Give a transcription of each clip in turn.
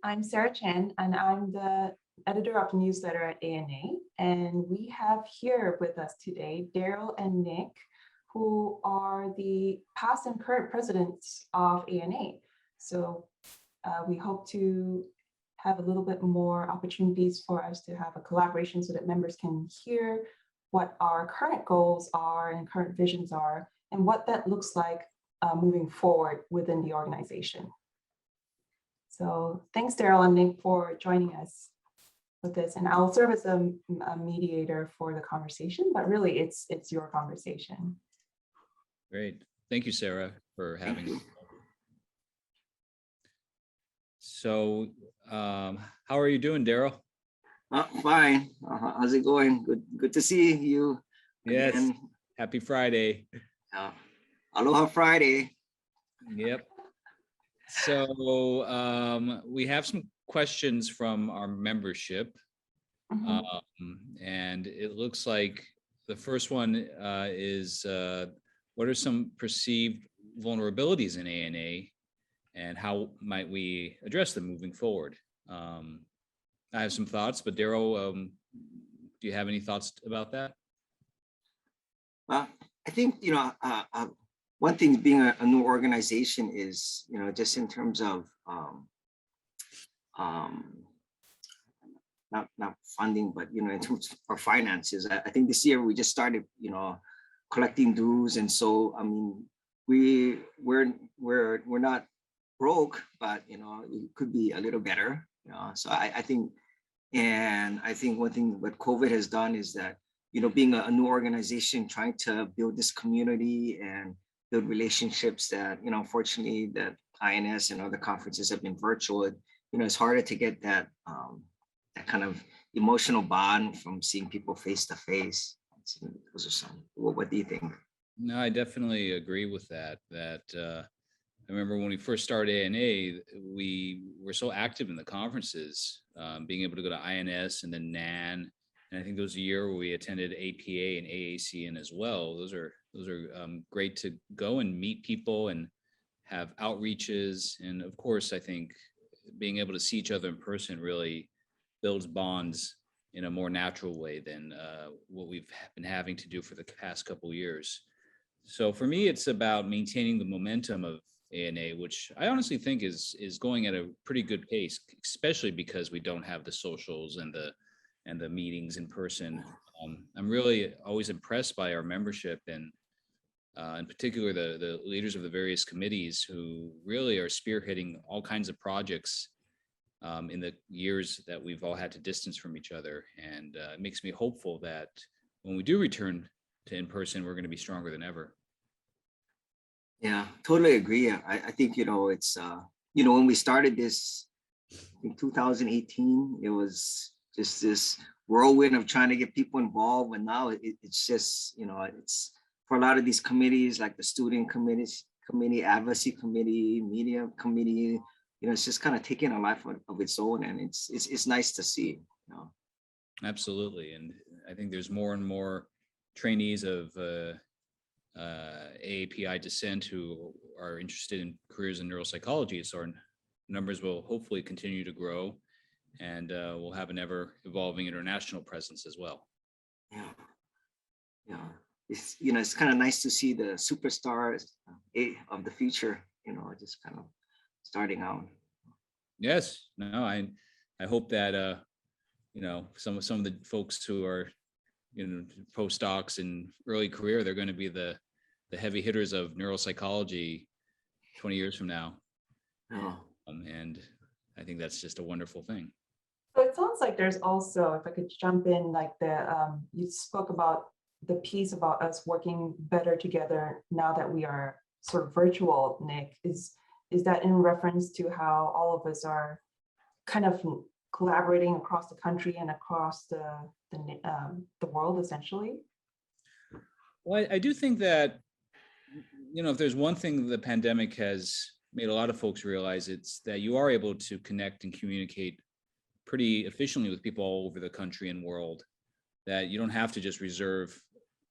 I'm Sarah Chen, and I'm the editor of the newsletter at ANA. And we have here with us today Daryl and Nick, who are the past and current presidents of ANA. So we hope to have a little bit more opportunities for us to have a collaboration so that members can hear what our current goals are and current visions are, and what that looks like moving forward within the organization. So thanks, Daryl and Nick, for joining us with this. And I'll serve as a mediator for the conversation, but really it's your conversation. Great. Thank you, Sarah, for having me. So how are you doing, Daryl? Fine. How's it going? Good to see you. Yes. Again. Happy Friday. Aloha Friday. Yep. So we have some questions from our membership. And it looks like the first one is, what are some perceived vulnerabilities in ANA and how might we address them moving forward? I have some thoughts, but Daryl, do you have any thoughts about that? I think, one thing being a new organization is, just in terms of not funding, but in terms of our finances. I think this year we just started, collecting dues, and so I mean we're not broke, but it could be a little better. So I think one thing what COVID has done is that being a new organization, trying to build this community and build relationships that unfortunately that INS and other conferences have been virtual. It's harder to get that that kind of emotional bond from seeing people face to face. Those are some. What do you think? No, I definitely agree with that. I remember when we first started ANA, we were so active in the conferences, being able to go to INS and then NAN. And I think there was a year where we attended APA and AACN as well. Those are great to go and meet people and have outreaches. And of course, I think being able to see each other in person really builds bonds in a more natural way than what we've been having to do for the past couple of years. So for me, it's about maintaining the momentum of ANA, which I honestly think is going at a pretty good pace, especially because we don't have the socials and the meetings in person. I'm really always impressed by our membership and in particular the leaders of the various committees who really are spearheading all kinds of projects in the years that we've all had to distance from each other. And it makes me hopeful that when we do return to in-person, we're going to be stronger than ever. Yeah, totally agree. I think, it's, when we started this in 2018, it was just this whirlwind of trying to get people involved. And now it's just, it's for a lot of these committees, like the student committee, advocacy committee, media committee, it's just kind of taking a life of its own. And it's nice to see. Absolutely. And I think there's more and more trainees of AAPI descent who are interested in careers in neuropsychology. So our numbers will hopefully continue to grow, and we'll have an ever evolving international presence as well. Yeah. It's kind of nice to see the superstars of the future, just kind of starting out. Yes. No, I hope that some of the folks who are postdocs in early career, they're going to be the heavy hitters of neuropsychology 20 years from now. And I think that's just a wonderful thing. So it sounds like there's also, if I could jump in, like you spoke about the piece about us working better together now that we are sort of virtual, Nick. Is that in reference to how all of us are kind of collaborating across the country and across the world, essentially? Well, I do think that, if there's one thing the pandemic has made a lot of folks realize, it's that you are able to connect and communicate pretty efficiently with people all over the country and world, that you don't have to just reserve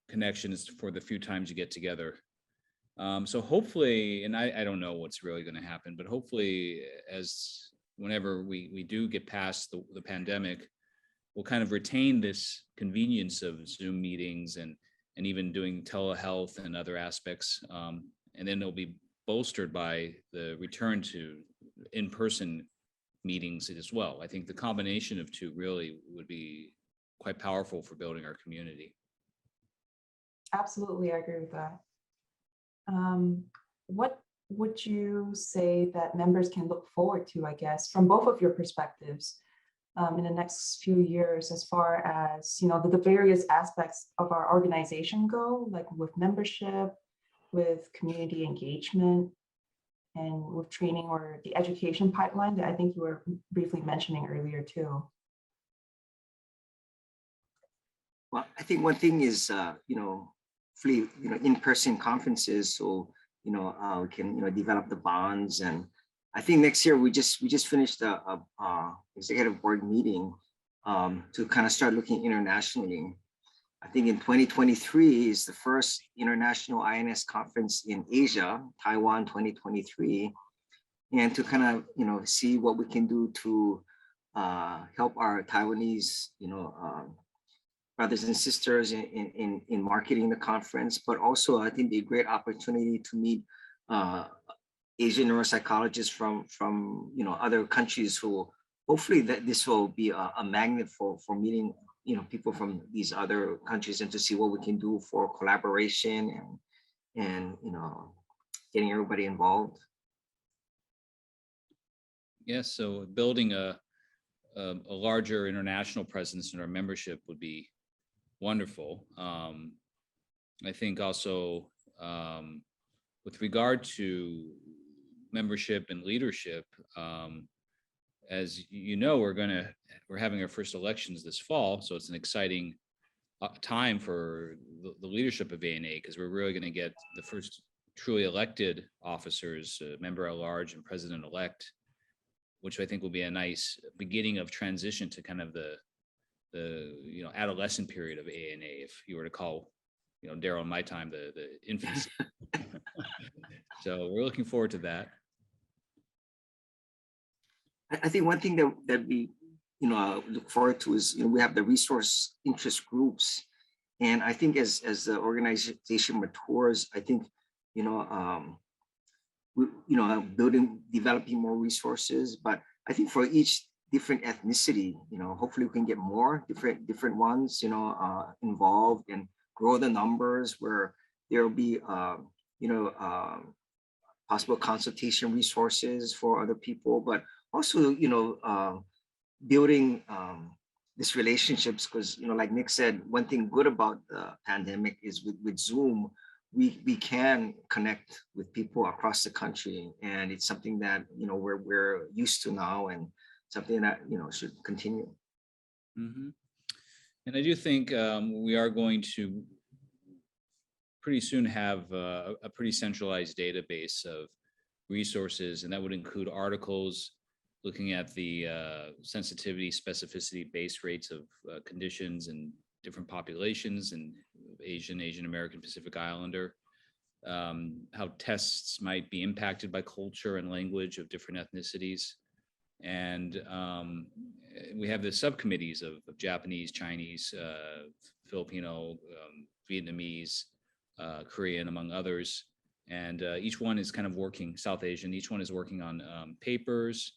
connections for the few times you get together. So hopefully, and I don't know what's really going to happen, but hopefully as whenever we do get past the pandemic, we'll kind of retain this convenience of Zoom meetings and even doing telehealth and other aspects. And then it'll be bolstered by the return to in-person meetings as well. I think the combination of two really would be quite powerful for building our community. Absolutely, I agree with that. What would you say that members can look forward to, I guess, from both of your perspectives in the next few years, as far as, you know, the various aspects of our organization go, like with membership, with community engagement, and with training or the education pipeline that I think you were briefly mentioning earlier too? Well, I think one thing is, in-person conferences, so we can develop the bonds. And I think next year we just finished a executive board meeting to kind of start looking internationally. I think in 2023 is the first international INS conference in Asia, Taiwan 2023, and to kind of see what we can do to help our Taiwanese brothers and sisters in marketing the conference, but also I think a great opportunity to meet Asian neuropsychologists from other countries, who hopefully that this will be a magnet for meeting people from these other countries, and to see what we can do for collaboration and getting everybody involved. Yes, so building a larger international presence in our membership would be wonderful. I think also with regard to membership and leadership, as you know, we're having our first elections this fall, so it's an exciting time for the leadership of ANA, because we're really going to get the first truly elected officers, member at large and president-elect, which I think will be a nice beginning of transition to kind of the adolescent period of ANA, if you were to call Daryl in my time the infancy. So we're looking forward to that. I think one thing that we look forward to is we have the resource interest groups, and I think as the organization matures, I think developing more resources. But I think for each different ethnicity, hopefully we can get more different ones involved, and grow the numbers where there will be possible consultation resources for other people, but also building these relationships, because like Nick said, one thing good about the pandemic is with Zoom, we can connect with people across the country, and it's something that we're used to now, and something that should continue. Mm-hmm. And I do think we are going to pretty soon have a pretty centralized database of resources, and that would include articles looking at the sensitivity, specificity, base rates of conditions and different populations, and Asian American, Pacific Islander, how tests might be impacted by culture and language of different ethnicities. And we have the subcommittees of Japanese, Chinese, Filipino, Vietnamese, Korean, among others. And each one is kind of working, South Asian, each one is working on papers,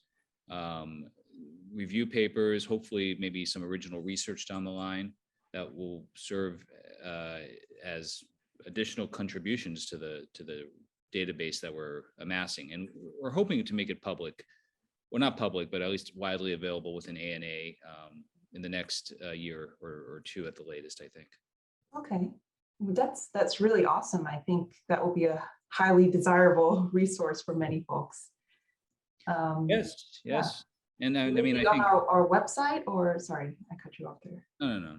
review papers, hopefully maybe some original research down the line that will serve as additional contributions to the database that we're amassing. And we're hoping to make it public, well, not public, but at least widely available within ANA in the next year or two at the latest, I think. Okay, that's really awesome. I think that will be a highly desirable resource for many folks. Yes. Yeah. And I mean, I on think our website, or sorry, I cut you off there. No.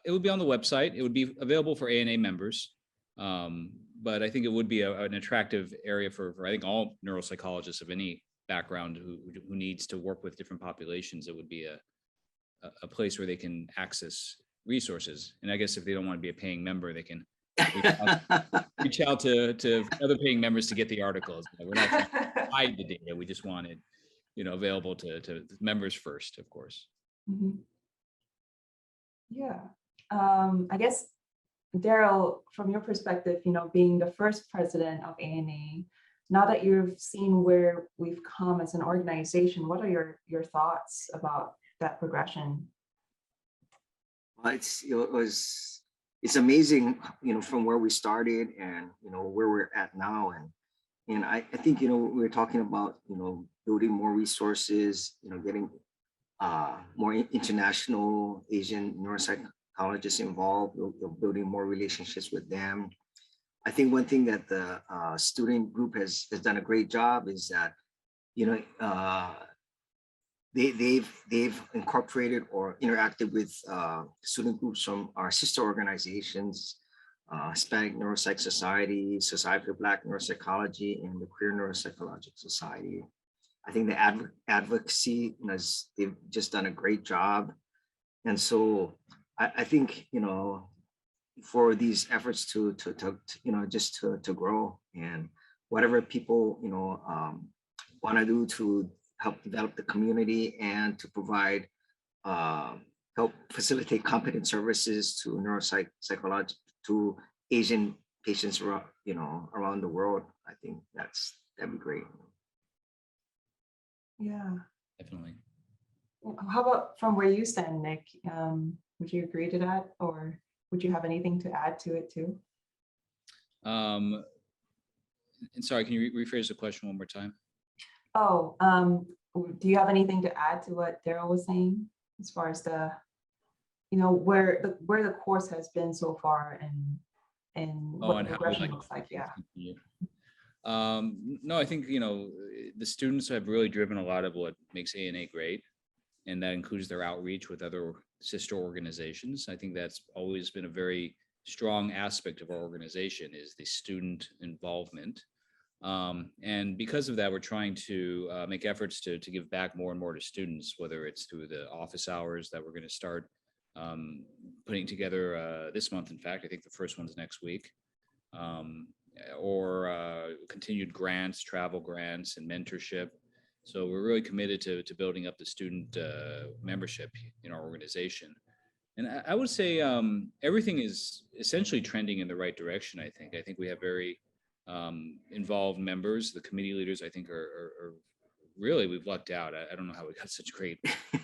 It would be on the website. It would be available for ANA members. But I think it would be an attractive area for I think all neuropsychologists of any background who needs to work with different populations. It would be a place where they can access resources. And I guess if they don't want to be a paying member, they can reach out to other paying members to get the articles. We're not trying to hide the data. We just want it available to members first, of course. Mhm. Yeah. I guess, Daryl, from your perspective, being the first president of ANA, now that you've seen where we've come as an organization, what are your thoughts about that progression? Well, it's amazing, from where we started and where we're at now, and I think we're talking about building more resources, getting more international Asian neuropsychologists involved, building more relationships with them. I think one thing that the student group has done a great job is that you know they've incorporated or interacted with student groups from our sister organizations, Hispanic Neuropsych Society, Society of Black Neuropsychology, and the Queer Neuropsychological Society. I think the advocacy, they've just done a great job. And so I think, for these efforts to just to grow, and whatever people, want to do to help develop the community and to provide, help facilitate competent services to neuropsychology, to Asian patients around the world. I think that'd be great. Yeah. Definitely. How about from where you stand, Nick? Would you agree to that, or would you have anything to add to it too? And sorry, can you rephrase the question one more time? Oh, do you have anything to add to what Daryl was saying as far as the, where the course has been so far, and what the And how we'd progression like looks like? to Yeah. continue. No, I think, the students have really driven a lot of what makes ANA great, and that includes their outreach with other sister organizations. I think that's always been a very strong aspect of our organization, is the student involvement. And because of that, we're trying to make efforts to give back more and more to students, whether it's through the office hours that we're going to start putting together this month. In fact, I think the first one's next week. Or continued grants, travel grants, and mentorship. So we're really committed to building up the student membership in our organization. And I would say everything is essentially trending in the right direction. I think we have very involved members. The committee leaders, I think, are really, we've lucked out. I don't know how we got such great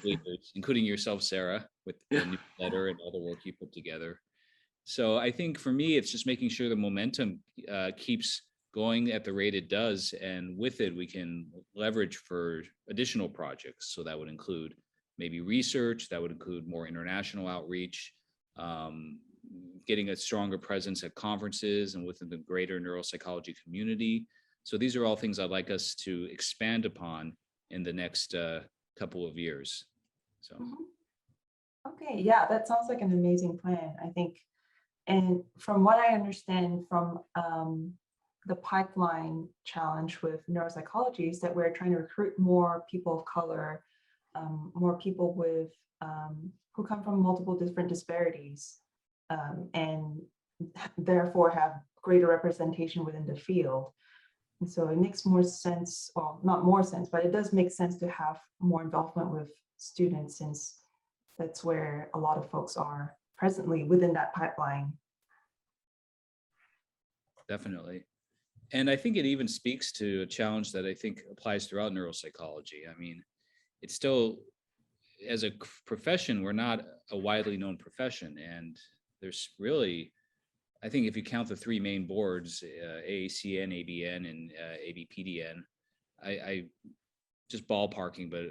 leaders, including yourself, Sarah, with the newsletter and all the work you put together. So I think for me, it's just making sure the momentum keeps going at the rate it does. And with it, we can leverage for additional projects. So that would include maybe research, that would include more international outreach, getting a stronger presence at conferences and within the greater neuropsychology community. So these are all things I'd like us to expand upon in the next couple of years. So. Okay, yeah, that sounds like an amazing plan, I think. And from what I understand from the pipeline challenge with neuropsychology is that we're trying to recruit more people of color, more people with who come from multiple different disparities, and therefore have greater representation within the field. And so it makes more sense, well, not more sense, but it does make sense to have more involvement with students, since that's where a lot of folks are presently within that pipeline. Definitely. And I think it even speaks to a challenge that I think applies throughout neuropsychology. I mean, it's still, as a profession, we're not a widely known profession. And there's really, I think if you count the three main boards, AACN, ABN, and ABPDN, I just ballparking, but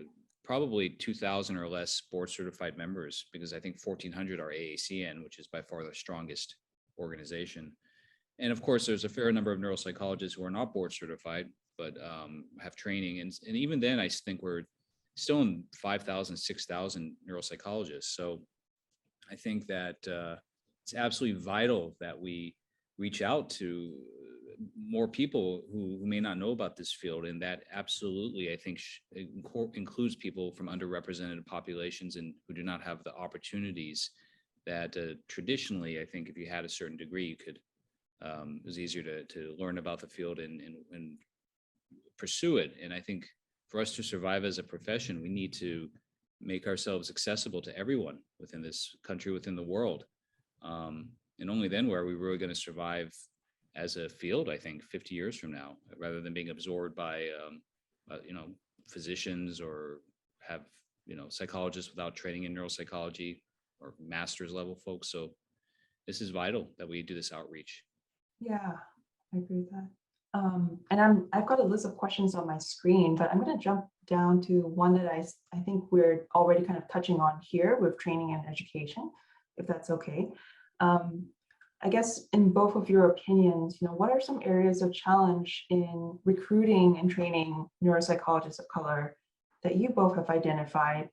probably 2,000 or less board certified members, because I think 1,400 are AACN, which is by far the strongest organization. And of course, there's a fair number of neuropsychologists who are not board certified, but have training. And even then, I think we're still in 5,000, 6,000 neuropsychologists. So I think that it's absolutely vital that we reach out to more people who may not know about this field. And that absolutely, I think, includes people from underrepresented populations and who do not have the opportunities that traditionally, I think if you had a certain degree, you could, it was easier to learn about the field and pursue it. And I think for us to survive as a profession, we need to make ourselves accessible to everyone within this country, within the world. And only then are we really going to survive as a field, I think, 50 years from now, rather than being absorbed by, physicians or have, psychologists without training in neuropsychology or master's level folks. So this is vital that we do this outreach. Yeah, I agree with that. And I've got a list of questions on my screen, but I'm going to jump down to one that I think we're already kind of touching on here with training and education, if that's okay. I guess in both of your opinions, what are some areas of challenge in recruiting and training neuropsychologists of color that you both have identified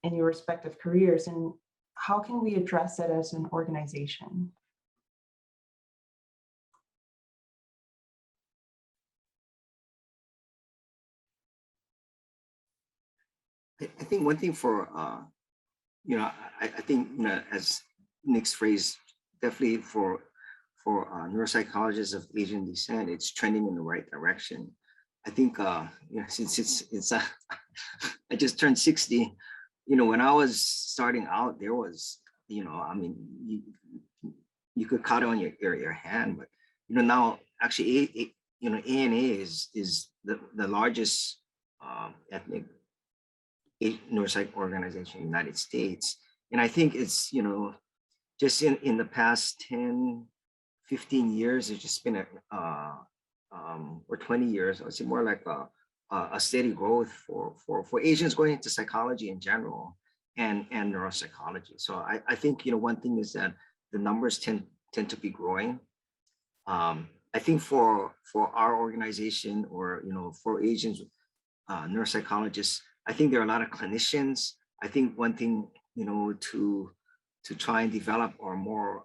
in your respective careers, and how can we address that as an organization? I think one thing for, I think, as Nick's phrase, definitely for neuropsychologists of Asian descent, it's trending in the right direction. I think, since it's I just turned 60, when I was starting out, there was, you could count on your hand, but, now actually, ANA is the largest ethnic neuropsych organization in the United States. And I think it's, just in the past 10, 15 years, it's just been or 20 years, I would say more like a steady growth for Asians going into psychology in general and neuropsychology. So I think, one thing is that the numbers tend to be growing. I think for our organization, or, for Asians neuropsychologists, I think there are a lot of clinicians. I think one thing, to try and develop are more,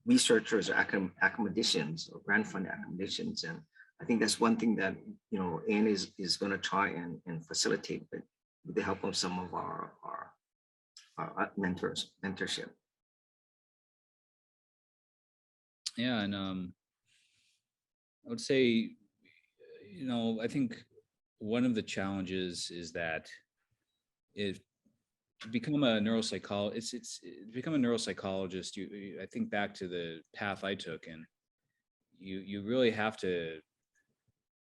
researchers or academicians or grant fund academicians. And I think that's one thing that, AN is going to try and facilitate with the help of some of our mentorship. Yeah, and I would say, I think one of the challenges is that if to become a neuropsychologist, it's to become a neuropsychologist, I think back to the path I took, and you really have to,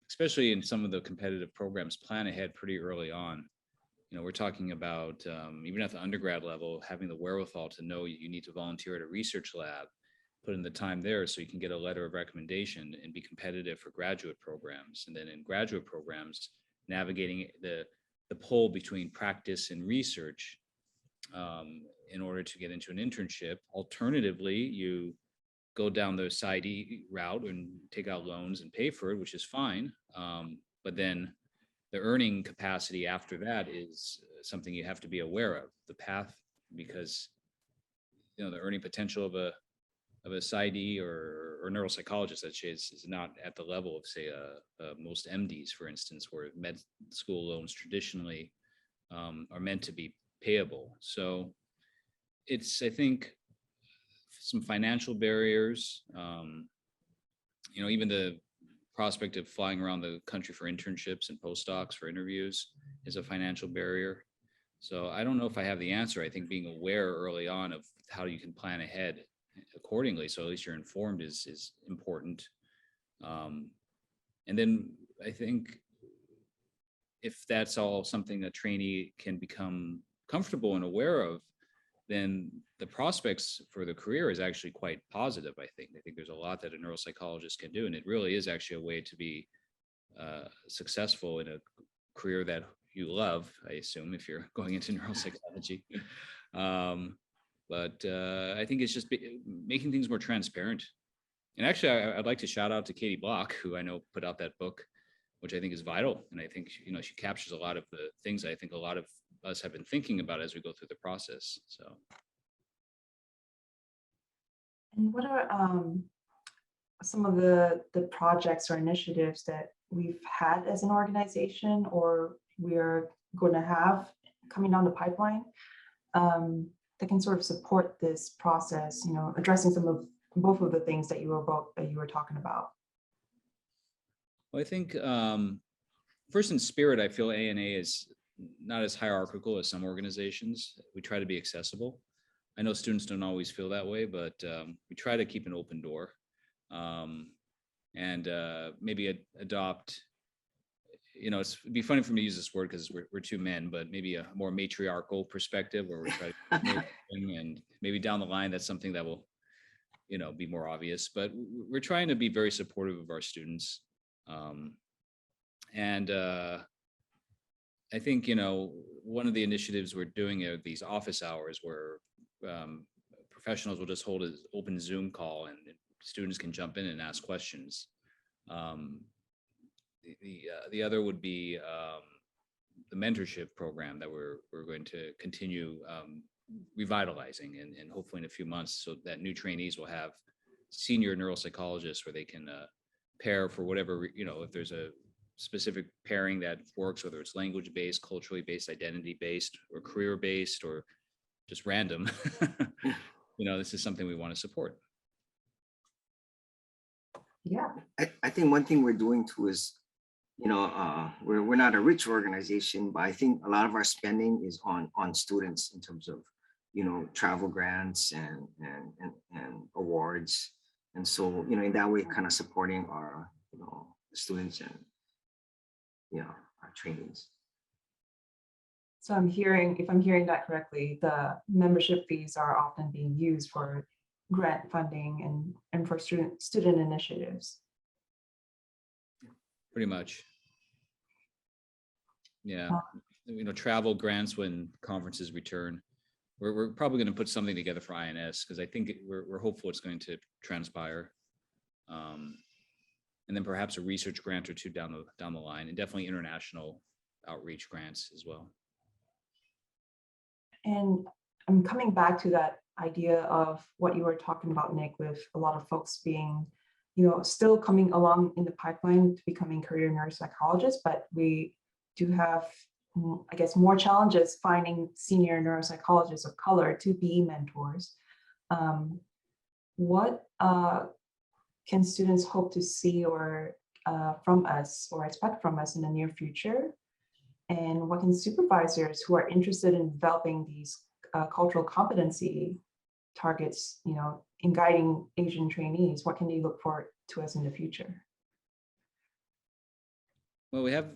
especially in some of the competitive programs, plan ahead pretty early on. We're talking about even at the undergrad level, having the wherewithal to know you need to volunteer at a research lab, put in the time there so you can get a letter of recommendation and be competitive for graduate programs. And then in graduate programs, navigating the pull between practice and research in order to get into an internship. Alternatively, you go down the PsyD route and take out loans and pay for it, which is fine. But then the earning capacity after that is something you have to be aware of, the path, because the earning potential of a PsyD or neuropsychologist, that is not at the level of, say, most MDs, for instance, where med school loans traditionally are meant to be payable. So it's, I think, some financial barriers. Even the prospect of flying around the country for internships and postdocs for interviews is a financial barrier. So I don't know if I have the answer. I think being aware early on of how you can plan ahead accordingly, so at least you're informed, is important. And then I think if that's all something a trainee can become comfortable and aware of, then the prospects for the career is actually quite positive. I think there's a lot that a neuropsychologist can do, and it really is actually a way to be successful in a career that you love, I assume, if you're going into neuropsychology. But I think it's just making things more transparent. And actually, I'd like to shout out to Katie Block, who I know put out that book, which I think is vital. And I think, she captures a lot of the things I think a lot of us have been thinking about as we go through the process. So. And what are some of the projects or initiatives that we've had as an organization, or we're going to have coming down the pipeline, that can sort of support this process, addressing both of the things that you were talking about? Well, I think first in spirit, I feel ANA is not as hierarchical as some organizations. We try to be accessible. I know students don't always feel that way, but we try to keep an open door, and maybe adopt, it'd be funny for me to use this word because we're two men, but maybe a more matriarchal perspective where we try to, and maybe down the line, that's something that will, be more obvious, but we're trying to be very supportive of our students. And I think, one of the initiatives we're doing are these office hours where professionals will just hold an open Zoom call and students can jump in and ask questions. The other would be the mentorship program that we're going to continue revitalizing, and hopefully in a few months, so that new trainees will have senior neuropsychologists where they can pair for whatever, if there's a specific pairing that works, whether it's language based, culturally based, identity based, or career based, or just random. This is something we want to support. Yeah. I think one thing we're doing too is, we're not a rich organization, but I think a lot of our spending is on students in terms of, travel grants and awards. And so, in that way, kind of supporting our, students and, our trainees. So if I'm hearing that correctly, the membership fees are often being used for grant funding and for student initiatives. Pretty much. Yeah. Travel grants when conferences return. We're probably going to put something together for INS because I think we're hopeful it's going to transpire. And then perhaps a research grant or two down the line, and definitely international outreach grants as well. And I'm coming back to that idea of what you were talking about, Nick, with a lot of folks being, still coming along in the pipeline to becoming career neuropsychologists, but we do have, I guess, more challenges finding senior neuropsychologists of color to be mentors. What can students hope to see or from us or expect from us in the near future? And what can supervisors who are interested in developing these cultural competency targets, in guiding Asian trainees, what can they look forward to us in the future? Well, we have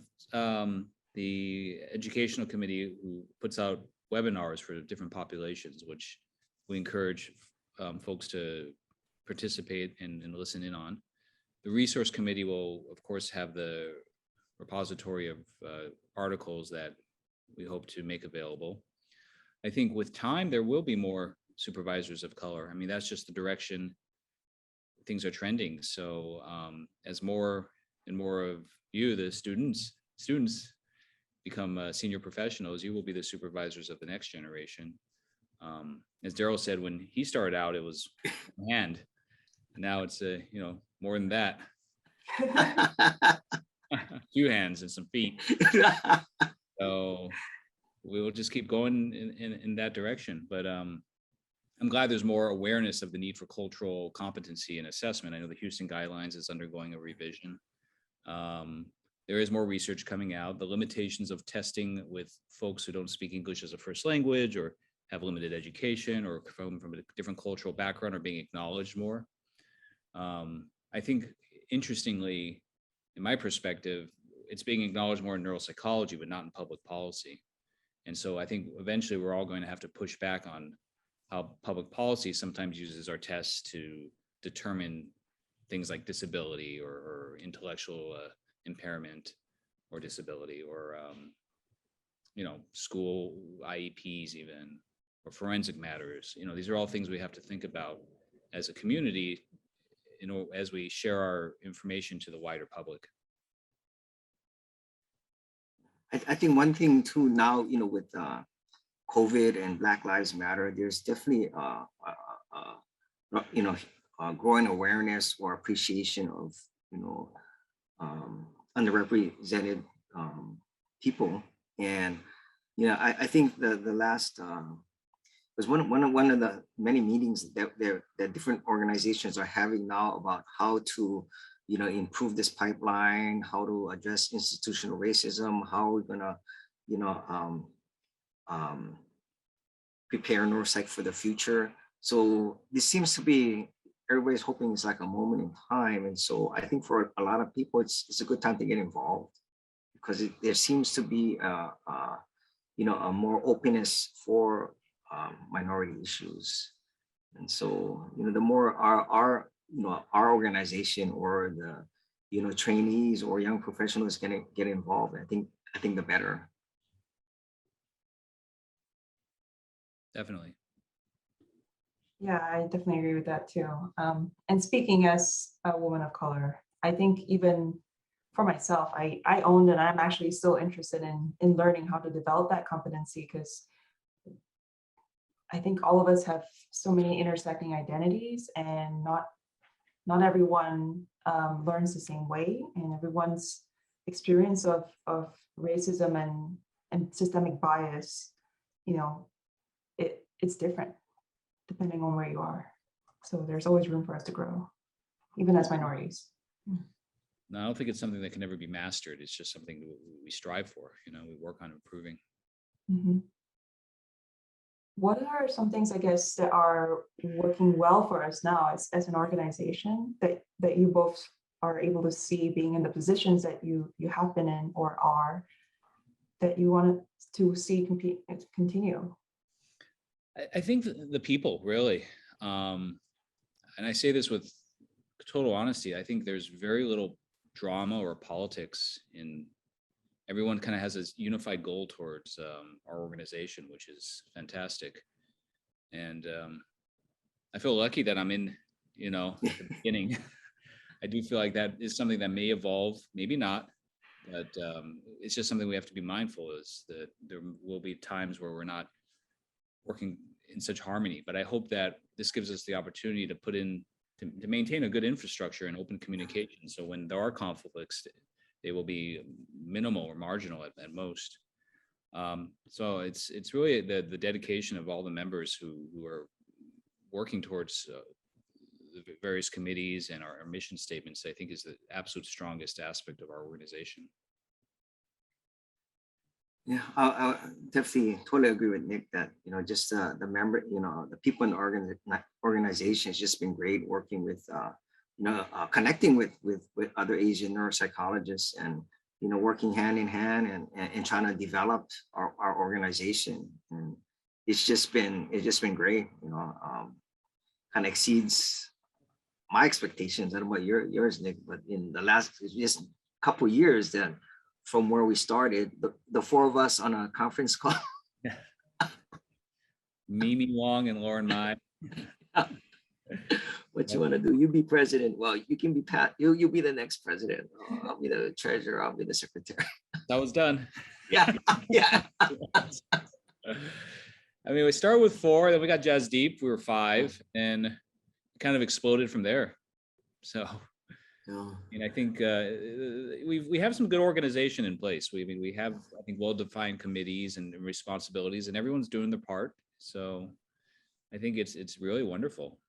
the educational committee who puts out webinars for different populations, which we encourage folks to participate and listen in on. The resource committee will, of course, have the repository of articles that we hope to make available. I think with time, there will be more supervisors of color. I mean, that's just the direction things are trending. So as more and more of you, the students become senior professionals, you will be the supervisors of the next generation. As Daryl said, when he started out, it was a hand. Now it's more than that. A few hands and some feet. So we will just keep going in that direction. But I'm glad there's more awareness of the need for cultural competency and assessment. I know the Houston guidelines is undergoing a revision. There is more research coming out. The limitations of testing with folks who don't speak English as a first language or have limited education or come from a different cultural background are being acknowledged more. I think, interestingly, in my perspective, it's being acknowledged more in neuropsychology, but not in public policy. And so I think eventually we're all going to have to push back on how public policy sometimes uses our tests to determine things like disability or intellectual impairment or disability or, school IEPs even, or forensic matters. These are all things we have to think about as a community, as we share our information to the wider public. I think one thing too now, with COVID and Black Lives Matter, there's definitely growing awareness or appreciation of underrepresented people, and I think the last was one of the many meetings that different organizations are having now about how to improve this pipeline, how to address institutional racism, how we're gonna, you know, prepare neuropsych for the future. So this seems to be, everybody's hoping it's like a moment in time. And so I think for a lot of people, it's a good time to get involved, because there seems to be a more openness for minority issues. And so, the more our organization or the, trainees or young professionals get involved, I think the better. Definitely. Yeah, I definitely agree with that too. And speaking as a woman of color, I think even for myself, I owned and I'm actually still interested in learning how to develop that competency, because I think all of us have so many intersecting identities, and not everyone learns the same way, and everyone's experience of racism and systemic bias, it's different depending on where you are. So there's always room for us to grow, even as minorities. No, I don't think it's something that can ever be mastered. It's just something we strive for. We work on improving. Mm-hmm. What are some things, I guess, that are working well for us now as an organization that you both are able to see, being in the positions that you have been in or are, that you want to see continue? I think the people, really. And I say this with total honesty. I think there's very little drama or politics in. Everyone kind of has this unified goal towards our organization, which is fantastic. And I feel lucky that I'm in, at the beginning. I do feel like that is something that may evolve, maybe not, but it's just something we have to be mindful is that there will be times where we're not working in such harmony. But I hope that this gives us the opportunity to to maintain a good infrastructure and open communication. So when there are conflicts, they will be minimal or marginal at most. So it's really the dedication of all the members who are working towards the various committees and our mission statements, I think, is the absolute strongest aspect of our organization. Yeah, I definitely totally agree with Nick that, just the member, the people in the organization has just been great working with, connecting with other Asian neuropsychologists and, working hand in hand and trying to develop our organization. And it's just been great, kind of exceeds my expectations. I don't know about yours, Nick, but in the last just couple years then, from where we started, the four of us on a conference call. Mimi Wong and Lauren Mai. What you want to do? You be president. Well, you can be Pat. You be the next president. I'll be the treasurer. I'll be the secretary. That was done. Yeah, yeah. I mean, we started with 4, then we got Jasdeep. We were 5, and it kind of exploded from there. So. And I think we have some good organization in place. We have, I think, well-defined committees and responsibilities, and everyone's doing their part. So I think it's really wonderful.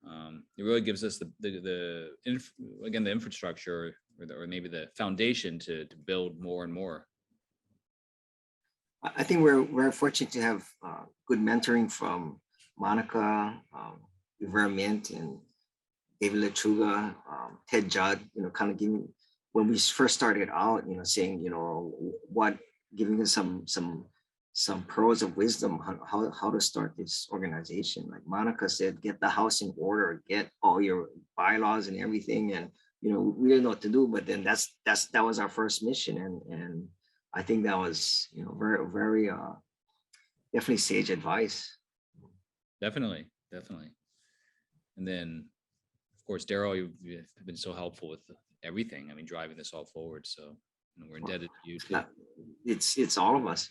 It really gives us the infrastructure or maybe the foundation to build more and more. I think we're fortunate to have good mentoring from Monica, Rivera Mint, and David Latruga, Ted Judd, kind of giving, when we first started out, saying, giving us some pearls of wisdom how to start this organization. Like Monica said, get the house in order, get all your bylaws and everything. And, we didn't know what to do, but then that was our first mission. And I think that was, very, very, definitely sage advice. Definitely. And then, of course, Daryl, you've been so helpful with everything. I mean, driving this all forward. So we're indebted to you too. It's all of us.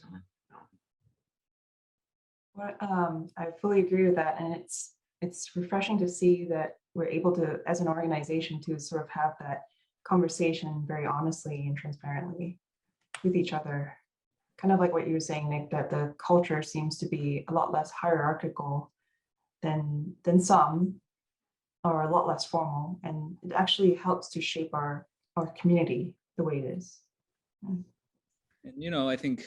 Well, I fully agree with that, and it's refreshing to see that we're able to, as an organization, to sort of have that conversation very honestly and transparently with each other. Kind of like what you were saying, Nick, that the culture seems to be a lot less hierarchical than some, or a lot less formal, and it actually helps to shape our our community the way it is. And, you know, I think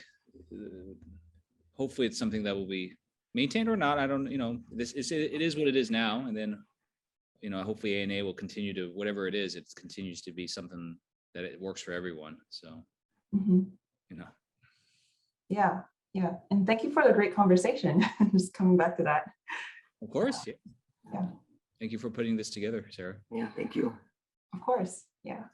hopefully it's something that will be maintained or not. I don't, you know, it is what it is now. And then, you know, hopefully ANA will continue to, whatever it is, it continues to be something that it works for everyone. So, Mhm. you know. Yeah, yeah. And thank you for the great conversation. Just coming back to that. Of course. Yeah. Yeah. Thank you for putting this together, Sarah. Yeah, thank you. Of course. Yeah.